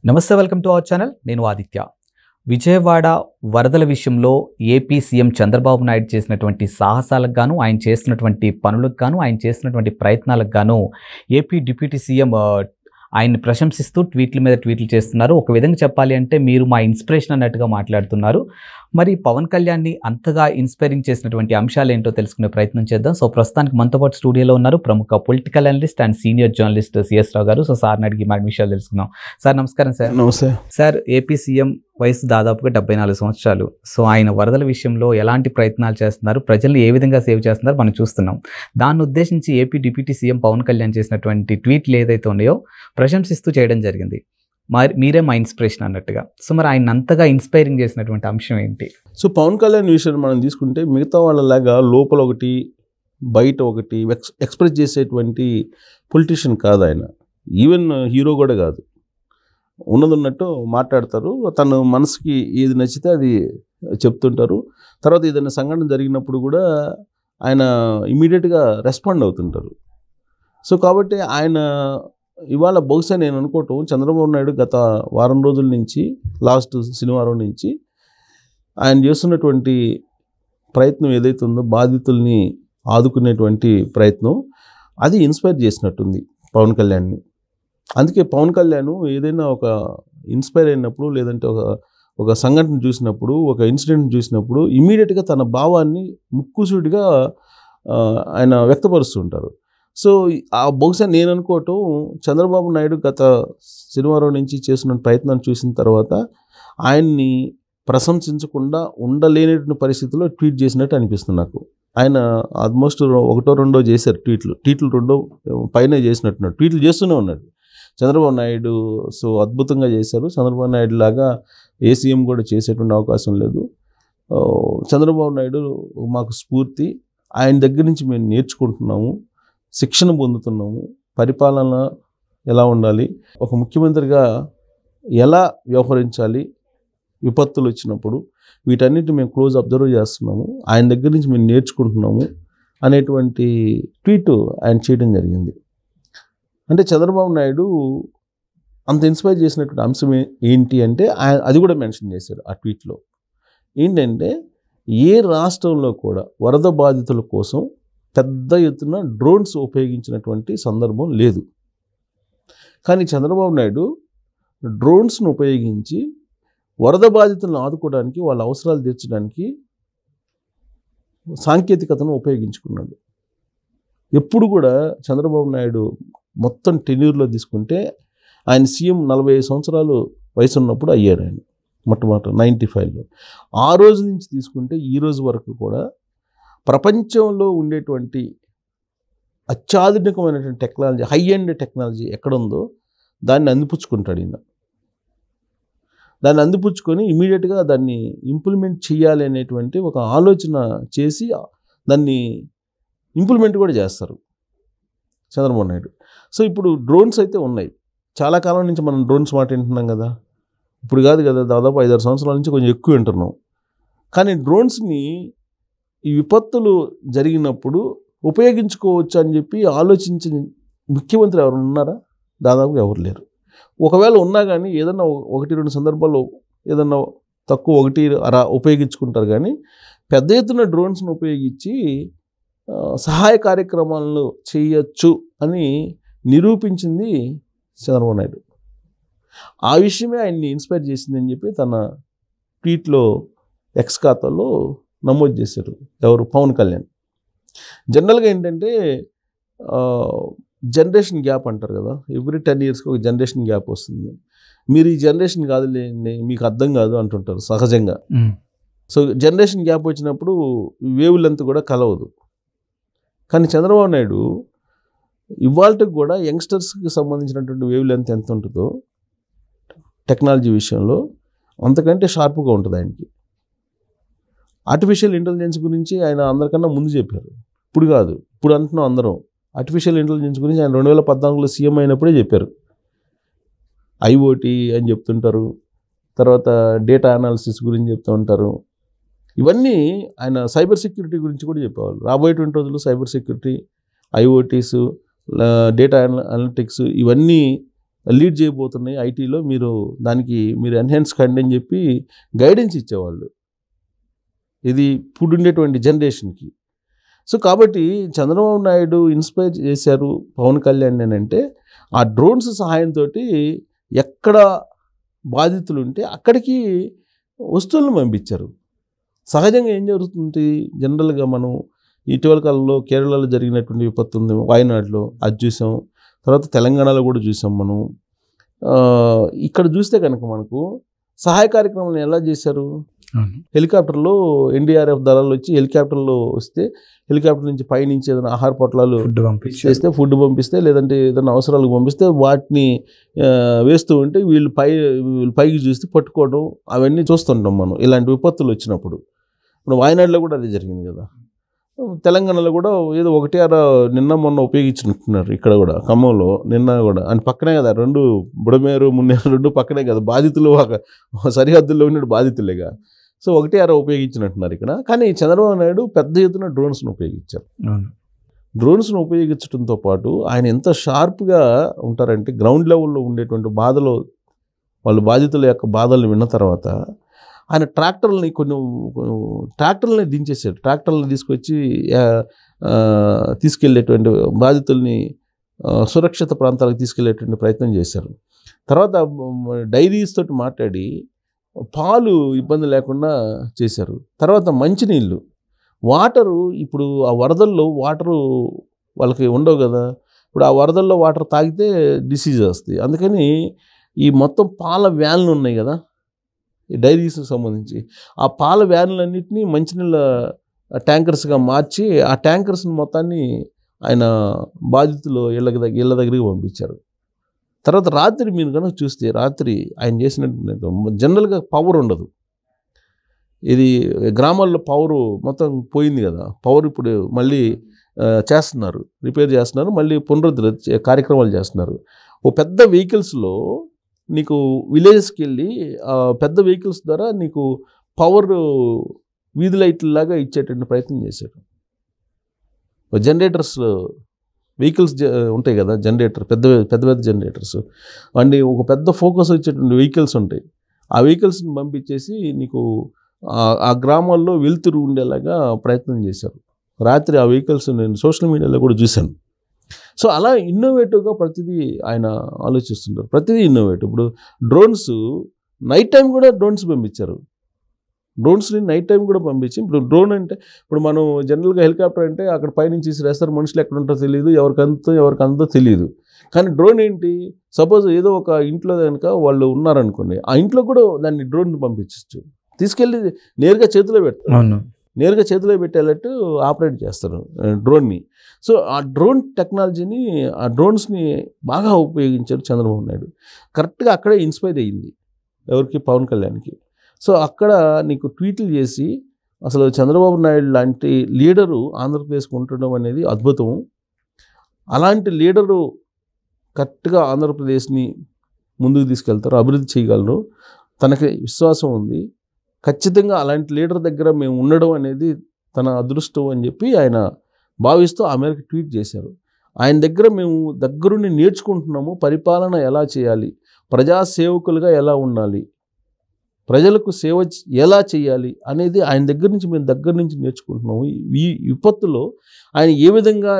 నమస్తే, welcome to our channel. నేను ఆదిత్య. విజయవాడ వరదల విషయంలో ఏపీ సీఎం చంద్రబాబు నాయుడు చేసినటువంటి సాహసాలకు గాను, ఆయన చేసినటువంటి పనులకు గాను, ఆయన చేసినటువంటి ప్రయత్నాలకు గాను ఏపీ డిప్యూటీ సీఎం ఆయన్ని ప్రశంసిస్తూ ట్వీట్ల మీద ట్వీట్లు చేస్తున్నారు. ఒక విధంగా చెప్పాలి అంటే మీరు మా ఇన్స్పిరేషన్ అన్నట్టుగా మాట్లాడుతున్నారు. మరి పవన్ కళ్యాణ్ని అంతగా ఇన్స్పైరింగ్ చేసినటువంటి అంశాలు ఏంటో తెలుసుకునే ప్రయత్నం చేద్దాం. సో ప్రస్తుతానికి మనతో పాటు స్టూడియోలో ఉన్నారు ప్రముఖ political analyst and senior journalist CS Rao గారు. సో సార్ని అడిగి మరి విషయాలు తెలుసుకుందాం. సార్ నమస్కారం. సార్ నమస్తే సార్. ఏపీ సీఎం వయసు దాదాపుగా 74 సంవత్సరాలు. సో ఆయన వరదల విషయంలో ఎలాంటి ప్రయత్నాలు చేస్తున్నారు, ప్రజల్ని ఏ విధంగా సేవ్ చేస్తున్నారు మనం చూస్తున్నాం. దాన్ని ఉద్దేశించి AP deputy CM Pawan Kalyan చేసినటువంటి ట్వీట్లు ఏదైతే ఉన్నాయో ప్రశంసిస్తూ చేయడం జరిగింది. మరి మీరే మా ఇన్స్పిరేషన్ అన్నట్టుగా. సో మరి ఆయన అంతగా ఇన్స్పైరింగ్ చేసినటువంటి అంశం ఏంటి? సో పవన్ కళ్యాణ్ విషయాన్ని మనం తీసుకుంటే మిగతా వాళ్ళలాగా లోపల ఒకటి బయట ఒకటి ఎక్స్ప్రెస్ చేసేటువంటి పొలిటీషియన్ కాదు ఆయన. ఈవెన్ హీరో కూడా కాదు. ఉన్నట్టు మాట్లాడతారు. తన మనసుకి ఏది నచ్చితే అది చెప్తుంటారు. తర్వాత ఏదైనా సంఘటన జరిగినప్పుడు కూడా ఆయన ఇమీడియట్గా రెస్పాండ్ అవుతుంటారు. సో కాబట్టి ఆయన ఇవాళ బహుశా నేను అనుకోవటం, చంద్రబాబు నాయుడు గత వారం రోజుల నుంచి, లాస్ట్ శనివారం నుంచి ఆయన చేస్తున్నటువంటి ప్రయత్నం ఏదైతే ఉందో, బాధితుల్ని ఆదుకునేటువంటి ప్రయత్నం, అది ఇన్స్పైర్ చేసినట్టుంది పవన్ కళ్యాణ్ని. అందుకే పవన్ కళ్యాణ్ ఏదైనా ఒక ఇన్స్పైర్ అయినప్పుడు, లేదంటే ఒక సంఘటన చూసినప్పుడు, ఒక ఇన్సిడెంట్ చూసినప్పుడు ఇమీడియట్గా తన భావాన్ని ముక్కుసూటిగా ఆయన వ్యక్తపరుస్తుంటారు. సో బహుశా నేను అనుకోవటం, చంద్రబాబు నాయుడు గత శనివారం నుంచి చేస్తున్న ప్రయత్నాన్ని చూసిన తర్వాత ఆయన్ని ప్రశంసించకుండా ఉండలేనటువంటి పరిస్థితుల్లో ట్వీట్ చేసినట్టు అనిపిస్తుంది నాకు. ఆయన ఆల్మోస్ట్ 1-2 చేశారు ట్వీట్లు 2 పైన చేసినట్టున్నాడు. ట్వీట్లు చేస్తూనే ఉన్నాడు చంద్రబాబు నాయుడు. సో అద్భుతంగా చేశారు. చంద్రబాబు నాయుడు లాగా ఏ సీఎం కూడా చేసేటువంటి అవకాశం లేదు. చంద్రబాబు నాయుడు మాకు స్ఫూర్తి. ఆయన దగ్గర నుంచి మేము నేర్చుకుంటున్నాము, శిక్షణ పొందుతున్నాము. పరిపాలన ఎలా ఉండాలి, ఒక ముఖ్యమంత్రిగా ఎలా వ్యవహరించాలి, విపత్తులు వచ్చినప్పుడు వీటన్నిటిని మేము క్లోజ్ అబ్జర్వ్ చేస్తున్నాము, ఆయన దగ్గర నుంచి మేము నేర్చుకుంటున్నాము అనేటువంటి ట్వీట్ ఆయన చేయడం జరిగింది. అంటే చంద్రబాబు నాయుడు అంత ఇన్స్పైర్ చేసినటువంటి అంశం ఏంటి అంటే ఆయన అది కూడా మెన్షన్ చేశారు ఆ ట్వీట్లో. ఏంటంటే ఏ రాష్ట్రంలో కూడా వరద బాధితుల కోసం పెద్ద ఎత్తున డ్రోన్స్ ఉపయోగించినటువంటి సందర్భం లేదు. కానీ చంద్రబాబు నాయుడు డ్రోన్స్ను ఉపయోగించి వరద బాధితులను ఆదుకోవడానికి, వాళ్ళ అవసరాలు తీర్చడానికి సాంకేతికతను ఉపయోగించుకున్నాడు. ఎప్పుడు కూడా చంద్రబాబు నాయుడు మొత్తం టెన్యూర్లో తీసుకుంటే ఆయన సీఎం 45 సంవత్సరాలు వయసు ఉన్నప్పుడు అయ్యాడు ఆయన మొట్టమొదటి 95లో. ఆ రోజు నుంచి తీసుకుంటే ఈ రోజు వరకు కూడా ప్రపంచంలో ఉండేటువంటి అత్యాధునికమైనటువంటి టెక్నాలజీ, హై ఎండ్ టెక్నాలజీ ఎక్కడుందో దాన్ని అందిపుచ్చుకుంటాడు ఈయన. దాన్ని అందిపుచ్చుకొని ఇమీడియట్గా దాన్ని ఇంప్లిమెంట్ చేయాలి అనేటువంటి ఒక ఆలోచన చేసి దాన్ని ఇంప్లిమెంట్ కూడా చేస్తారు చంద్రబాబు నాయుడు. సో ఇప్పుడు డ్రోన్స్ అయితే ఉన్నాయి. చాలా కాలం నుంచి మనం డ్రోన్స్ మాట వింటున్నాం కదా. ఇప్పుడు కాదు కదా, దాదాపు 5-6 సంవత్సరాల నుంచి కొంచెం ఎక్కువ వింటున్నాం. కానీ డ్రోన్స్ని ఈ విపత్తులు జరిగినప్పుడు ఉపయోగించుకోవచ్చు అని చెప్పి ఆలోచించిన ముఖ్యమంత్రి ఎవరు ఉన్నారా? దాదాపుగా ఎవరు లేరు. ఒకవేళ ఉన్నా కానీ ఏదన్నా 1-2 సందర్భాల్లో ఏదన్నా తక్కువ 1 ఉపయోగించుకుంటారు. కానీ పెద్ద ఎత్తున డ్రోన్స్ను ఉపయోగించి సహాయ కార్యక్రమాలను చేయొచ్చు అని నిరూపించింది చంద్రబాబు నాయుడు. ఆ విషయమే ఆయన్ని ఇన్స్పైర్ చేసిందని చెప్పి తన ట్వీట్లో ఎక్స్ ఖాతాలో నమోదు చేశారు ఎవరు, పవన్ కళ్యాణ్. జనరల్గా ఏంటంటే జనరేషన్ గ్యాప్ అంటారు కదా, ఎవ్రీ 10 yearsకి ఒక జనరేషన్ గ్యాప్ వస్తుంది. మీరు ఈ జనరేషన్ కాదులేండి, మీకు అర్థం కాదు అంటుంటారు సహజంగా. సో జనరేషన్ గ్యాప్ వచ్చినప్పుడు వేవ్ లెంత్ కూడా కలవదు. కానీ చంద్రబాబు నాయుడు ఇవాళకి కూడా యంగ్స్టర్స్కి సంబంధించినటువంటి వేవ్ లెంత్ ఎంత ఉంటుందో టెక్నాలజీ విషయంలో అంతకంటే షార్ప్గా ఉంటుంది ఆయనకి. ఆర్టిఫిషియల్ ఇంటెలిజెన్స్ గురించి ఆయన అందరికన్నా ముందు చెప్పారు. ఇప్పుడు కాదు, ఇప్పుడు అంటున్నాం అందరం. ఆర్టిఫిషియల్ ఇంటెలిజెన్స్ గురించి ఆయన 2014లో సీఎం అయినప్పుడే చెప్పారు. ఐఓటీ అని చెప్తుంటారు, తర్వాత డేటా అనాలిసిస్ గురించి చెప్తూ ఉంటారు. ఇవన్నీ ఆయన సైబర్ సెక్యూరిటీ గురించి కూడా చెప్పేవాళ్ళు. రాబోయేటువంటి రోజుల్లో cyber security, IoTs, data analytics ఇవన్నీ లీడ్ చేయబోతున్నాయి ఐటీలో, మీరు దానికి మీరు ఎన్హాన్స్ కండి అని చెప్పి గైడెన్స్ ఇచ్చేవాళ్ళు, ఇది ఇప్పుడు ఉండేటువంటి జనరేషన్కి. సో కాబట్టి చంద్రబాబు నాయుడు ఇన్స్పైర్ చేశారు పవన్ కళ్యాణ్ అని అంటే ఆ డ్రోన్స్ సహాయంతో ఎక్కడ బాధితులు ఉంటే అక్కడికి వస్తువులను పంపించారు. సహజంగా ఏం జరుగుతుంది, జనరల్గా మనం ఇటీవల కాలంలో కేరళలో జరిగినటువంటి విపత్తు ఉంది, వాయనాడులో అది చూసాం, తర్వాత తెలంగాణలో కూడా చూసాం మనం. ఇక్కడ చూస్తే కనుక మనకు సహాయ కార్యక్రమాలను ఎలా చేశారు, హెలికాప్టర్లో ఎన్డీఆర్ఎఫ్ దళాలు వచ్చి హెలికాప్టర్లో వస్తే హెలికాప్టర్ నుంచి పైనుంచి ఏదైనా ఆహార పొట్లాలు చేస్తే ఫుడ్ పంపిస్తే, లేదంటే ఏదైనా అవసరాలకు పంపిస్తే వాటిని వేస్తూ ఉంటే వీళ్ళు పైకి చూస్తే పట్టుకోవడం అవన్నీ చూస్తుంటాం మనం ఇలాంటి విపత్తులు వచ్చినప్పుడు. ఇప్పుడు వాయనాడులో కూడా అదే జరిగింది కదా, తెలంగాణలో కూడా ఏదో 1 నిన్న మొన్న ఉపయోగించినట్టున్నారు, ఇక్కడ కూడా ఖమ్మంలో నిన్న కూడా అని పక్కనే కదా, 2 బుడమేరు మున్నేరు 2 పక్కనే కదా, బాధితులు సరిహద్దుల్లో ఉన్న బాధితులేగా. సో 1 ఉపయోగించినట్టున్నారు ఇక్కడ. కానీ చంద్రబాబు నాయుడు పెద్ద ఎత్తున డ్రోన్స్ను ఉపయోగించారు. డ్రోన్స్ను ఉపయోగించడంతో పాటు ఆయన ఎంత షార్ప్గా ఉంటారంటే గ్రౌండ్ లెవెల్లో ఉండేటువంటి బాధలు, వాళ్ళు బాధితుల యొక్క బాధలను విన్న తర్వాత ఆయన ట్రాక్టర్లని కొన్ని ట్రాక్టర్లని దించేశాడు, ట్రాక్టర్లను తీసుకొచ్చి తీసుకెళ్ళేటువంటి బాధితుల్ని సురక్షిత ప్రాంతాలకు తీసుకెళ్లేటువంటి ప్రయత్నం చేశారు. తర్వాత డైరీస్ తోటి మాట్లాడి పాలు ఇబ్బంది లేకుండా చేశారు. తర్వాత మంచినీళ్ళు, వాటరు, ఇప్పుడు ఆ వరదల్లో వాటరు వాళ్ళకి ఉండవు కదా, ఇప్పుడు ఆ వరదల్లో వాటర్ తాగితే డిసీజ్ వస్తాయి. అందుకని ఈ మొత్తం పాల వ్యాన్లు ఉన్నాయి కదా ఈ డైరీస్కి సంబంధించి, ఆ పాల వ్యాన్లన్నింటినీ మంచినీళ్ళ ట్యాంకర్స్గా మార్చి ఆ ట్యాంకర్స్ని మొత్తాన్ని ఆయన బాధితులు ఇళ్ళ దగ్గరికి పంపించారు. తర్వాత రాత్రి మీరు కనుక చూస్తే రాత్రి ఆయన చేసినట్టు జనరల్గా పవర్ ఉండదు, ఇది గ్రామాల్లో పవరు మొత్తం పోయింది కదా, పవర్ ఇప్పుడు మళ్ళీ చేస్తున్నారు, రిపేర్ చేస్తున్నారు, మళ్ళీ పునరుద్ధరణ కార్యక్రమాలు చేస్తున్నారు. ఓ పెద్ద వెహికల్స్లో నీకు విలేజెస్కి వెళ్ళి పెద్ద వెహికల్స్ ద్వారా నీకు పవర్ వీధి లైట్లలాగా ఇచ్చేటువంటి ప్రయత్నం చేశారు. జనరేటర్స్ వెహికల్స్ ఉంటాయి కదా, జనరేటర్ పెద్ద పెద్ద జనరేటర్స్ అండి, ఒక పెద్ద ఫోకస్ వచ్చేటువంటి వెహికల్స్ ఉంటాయి, ఆ వెహికల్స్ని పంపించేసి నీకు ఆ గ్రామాల్లో వెలుతురు ఉండేలాగా ప్రయత్నం చేశారు. రాత్రి ఆ వెహికల్స్ నేను సోషల్ మీడియాలో కూడా చూశాను. సో అలా ఇన్నోవేటివ్గా ప్రతిదీ ఆయన ఆలోచిస్తుంటారు, ప్రతిదీ ఇన్నోవేటివ్. ఇప్పుడు డ్రోన్స్ నైట్ టైం కూడా డ్రోన్స్ పంపించారు, డ్రోన్స్ని నైట్ టైం కూడా పంపించి, ఇప్పుడు డ్రోన్ అంటే ఇప్పుడు మనం జనరల్గా హెలికాప్టర్ అంటే అక్కడ పైనుంచి వేస్తారు, మనుషులు ఎక్కడ ఉంటారో తెలియదు, ఎవరికంతో తెలియదు. కానీ డ్రోన్ ఏంటి, సపోజ్ ఏదో ఒక ఇంట్లో కనుక వాళ్ళు ఉన్నారనుకోండి, ఆ ఇంట్లో కూడా దాన్ని డ్రోన్ పంపించవచ్చు, తీసుకెళ్ళి నేరుగా చేతిలో పెడతారు, నేరుగా చేతిలో పెట్టేటట్టు ఆపరేట్ చేస్తారు డ్రోన్ని. సో ఆ డ్రోన్ టెక్నాలజీని, ఆ డ్రోన్స్ని బాగా ఉపయోగించారు చంద్రబాబు నాయుడు. కరెక్ట్గా అక్కడే ఇన్స్పైర్ అయ్యింది ఎవరికి, పవన్ కళ్యాణ్కి. సో అక్కడ నీకు ట్వీట్లు చేసి అసలు చంద్రబాబు నాయుడు లాంటి లీడరు ఆంధ్రప్రదేశ్కి ఉండడం అనేది అద్భుతం, అలాంటి లీడరు కరెక్ట్గా ఆంధ్రప్రదేశ్ని ముందుకు తీసుకెళ్తారు, అభివృద్ధి చేయగలరు, తనకి విశ్వాసం ఉంది, ఖచ్చితంగా అలాంటి లీడర్ దగ్గర మేము ఉండడం అనేది తన అదృష్టం అని చెప్పి ఆయన భావిస్తూ ఆ మేరకు ట్వీట్ చేశారు. ఆయన దగ్గర మేము దగ్గరుండి నేర్చుకుంటున్నాము, పరిపాలన ఎలా చేయాలి, ప్రజాసేవకులుగా ఎలా ఉండాలి, ప్రజలకు సేవ ఎలా చేయాలి అనేది ఆయన దగ్గర నుంచి మేము దగ్గర నుంచి నేర్చుకుంటున్నాము. ఈ విపత్తులో ఆయన ఏ విధంగా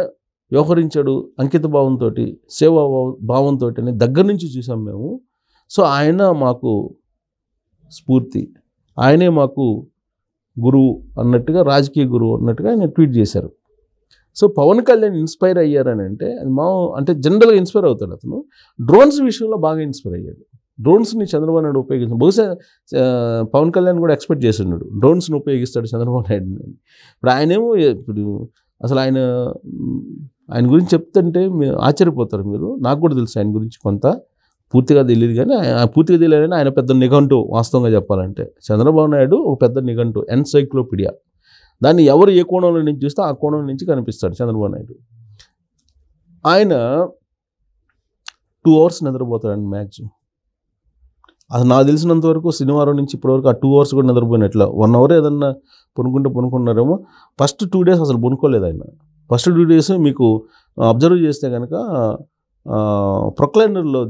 వ్యవహరించాడు అంకిత భావంతో, సేవా భావంతో అని దగ్గర నుంచి చూసాం మేము. సో ఆయన మాకు స్ఫూర్తి, ఆయనే మాకు గురువు అన్నట్టుగా, రాజకీయ గురువు అన్నట్టుగా ఆయన ట్వీట్ చేశారు. సో పవన్ కళ్యాణ్ ఇన్స్పైర్ అయ్యారని అంటే అది అంటే జనరల్గా ఇన్స్పైర్ అవుతాడు అతను, డ్రోన్స్ విషయంలో బాగా ఇన్స్పైర్ అయ్యాడు. డ్రోన్స్ని చంద్రబాబు నాయుడు ఉపయోగించాడు, బహుశా పవన్ కళ్యాణ్ కూడా ఎక్స్పెక్ట్ చేస్తున్నాడు డ్రోన్స్ని ఉపయోగిస్తాడు చంద్రబాబు నాయుడు. ఇప్పుడు ఆయనేమో ఇప్పుడు అసలు ఆయన గురించి చెప్తుంటే ఆశ్చర్యపోతారు మీరు, నాకు కూడా తెలుసు ఆయన గురించి కొంత, పూర్తిగా తెలియదు కానీ పూర్తిగా తెలియదని ఆయన పెద్ద నిఘంటు. వాస్తవంగా చెప్పాలంటే చంద్రబాబు నాయుడు ఒక పెద్ద నిఘంటు, ఎన్సైక్లోపీడియా. దాన్ని ఎవరు ఏ కోణంలో నుంచి చూస్తే ఆ కోణం నుంచి కనిపిస్తాడు చంద్రబాబు నాయుడు. ఆయన 2 hours నిద్రపోతాడండి మ్యాక్సిమం. అది నాకు తెలిసినంత వరకు శనివారం నుంచి ఇప్పటివరకు ఆ 2 hours కూడా నిద్రపోయినట్ల. 1 hour ఏదన్నా పనుకున్నారేమో. ఫస్ట్ 2 days అసలు పనుకోలేదు ఆయన. ఫస్ట్ 2 days మీకు అబ్జర్వ్ చేస్తే కనుక ప్రొక్లైనర్లో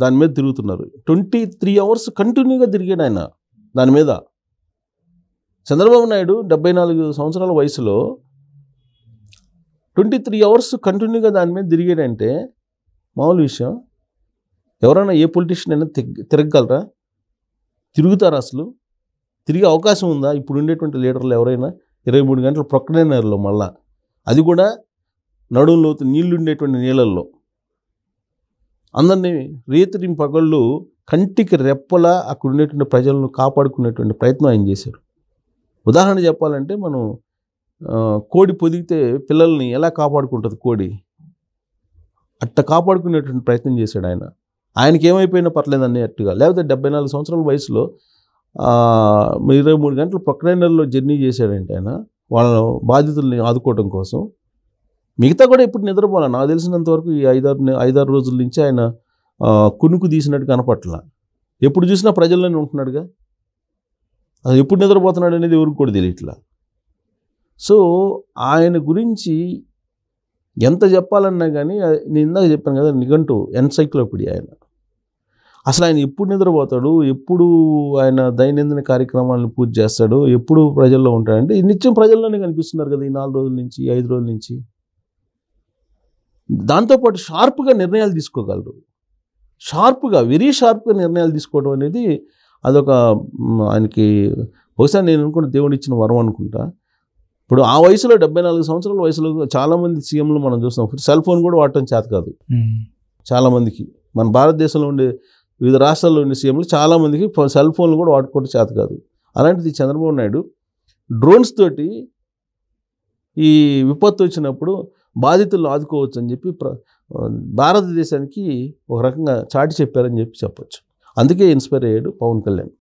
దాని మీద తిరుగుతున్నారు. 23 hours కంటిన్యూగా తిరిగాడు ఆయన దాని మీద. చంద్రబాబు నాయుడు 74 సంవత్సరాల వయసులో 23 hours కంటిన్యూగా దాని మీద తిరిగాడంటే మామూలు విషయం. ఎవరైనా ఏ పొలిటీషియన్ అయినా తిరగగలరా? తిరుగుతారా? అసలు తిరిగే అవకాశం ఉందా ఇప్పుడు ఉండేటువంటి లీడర్లు ఎవరైనా? 23 గంటలు ప్రొక్లైనర్లో, మళ్ళా అది కూడా నడుంలో నీళ్లు ఉండేటువంటి నీళ్ళల్లో అందరినీ రేతిరి పగళ్ళు కంటికి రెప్పలా అక్కడ ఉండేటువంటి ప్రజలను కాపాడుకునేటువంటి ప్రయత్నం ఆయన చేశారు. ఉదాహరణ చెప్పాలంటే మనం కోడి పొదిగితే పిల్లల్ని ఎలా కాపాడుకుంటుంది కోడి, అట్ట కాపాడుకునేటువంటి ప్రయత్నం చేశాడు ఆయన. ఆయనకి ఏమైపోయినా పర్లేదు అన్నట్టుగా. లేకపోతే 74 సంవత్సరాల వయసులో 23 గంటలు ప్రొక్లైనర్లో జర్నీ చేశాడంటే ఆయన వాళ్ళ బాధితుల్ని ఆదుకోవడం కోసం. మిగతా కూడా ఎప్పుడు నిద్రపోలే. నాకు తెలిసినంత వరకు ఈ 5-6 రోజుల నుంచి ఆయన కునుకు తీసినట్టు కనపట్ల. ఎప్పుడు చూసినా ప్రజల్లోనే ఉంటున్నాడుగా. అది ఎప్పుడు నిద్రపోతున్నాడు అనేది ఎవరికి కూడా తెలియట్లా. సో ఆయన గురించి ఎంత చెప్పాలన్నా కానీ నేను ఇందాక చెప్పాను కదా, నిఘంటు ఎన్సైక్లోపీడియా ఆయన. అసలు ఆయన ఎప్పుడు నిద్రపోతాడు, ఎప్పుడు ఆయన దైనందిన కార్యక్రమాలను పూర్తి చేస్తాడు, ఎప్పుడు ప్రజల్లో ఉంటాడంటే నిత్యం ప్రజల్లోనే కనిపిస్తున్నారు కదా ఈ 4 రోజుల నుంచి, 5 రోజుల నుంచి. దాంతోపాటు షార్ప్గా నిర్ణయాలు తీసుకోగలరు. వెరీ షార్ప్గా నిర్ణయాలు తీసుకోవడం అనేది అదొక ఆయనకి బహుశా నేను అనుకుంటే దేవుడు ఇచ్చిన వరం అనుకుంటా. ఇప్పుడు ఆ వయసులో 74 సంవత్సరాల వయసులో చాలామంది సీఎంలు మనం చూస్తాం సెల్ ఫోన్ కూడా వాడటం చేత కాదు చాలామందికి. మన భారతదేశంలో ఉండే వివిధ రాష్ట్రాల్లో ఉండే సీఎంలు చాలామందికి సెల్ ఫోన్లు కూడా వాడుకోవడం చేత కాదు. అలాంటిది చంద్రబాబు నాయుడు డ్రోన్స్ తోటి ఈ విపత్తు వచ్చినప్పుడు బాధితులను ఆదుకోవచ్చు అని చెప్పి భారతదేశానికి ఒక రకంగా చాటి చెప్పారని చెప్పి చెప్పొచ్చు. అందుకే ఇన్స్పైర్ అయ్యాడు పవన్ కళ్యాణ్.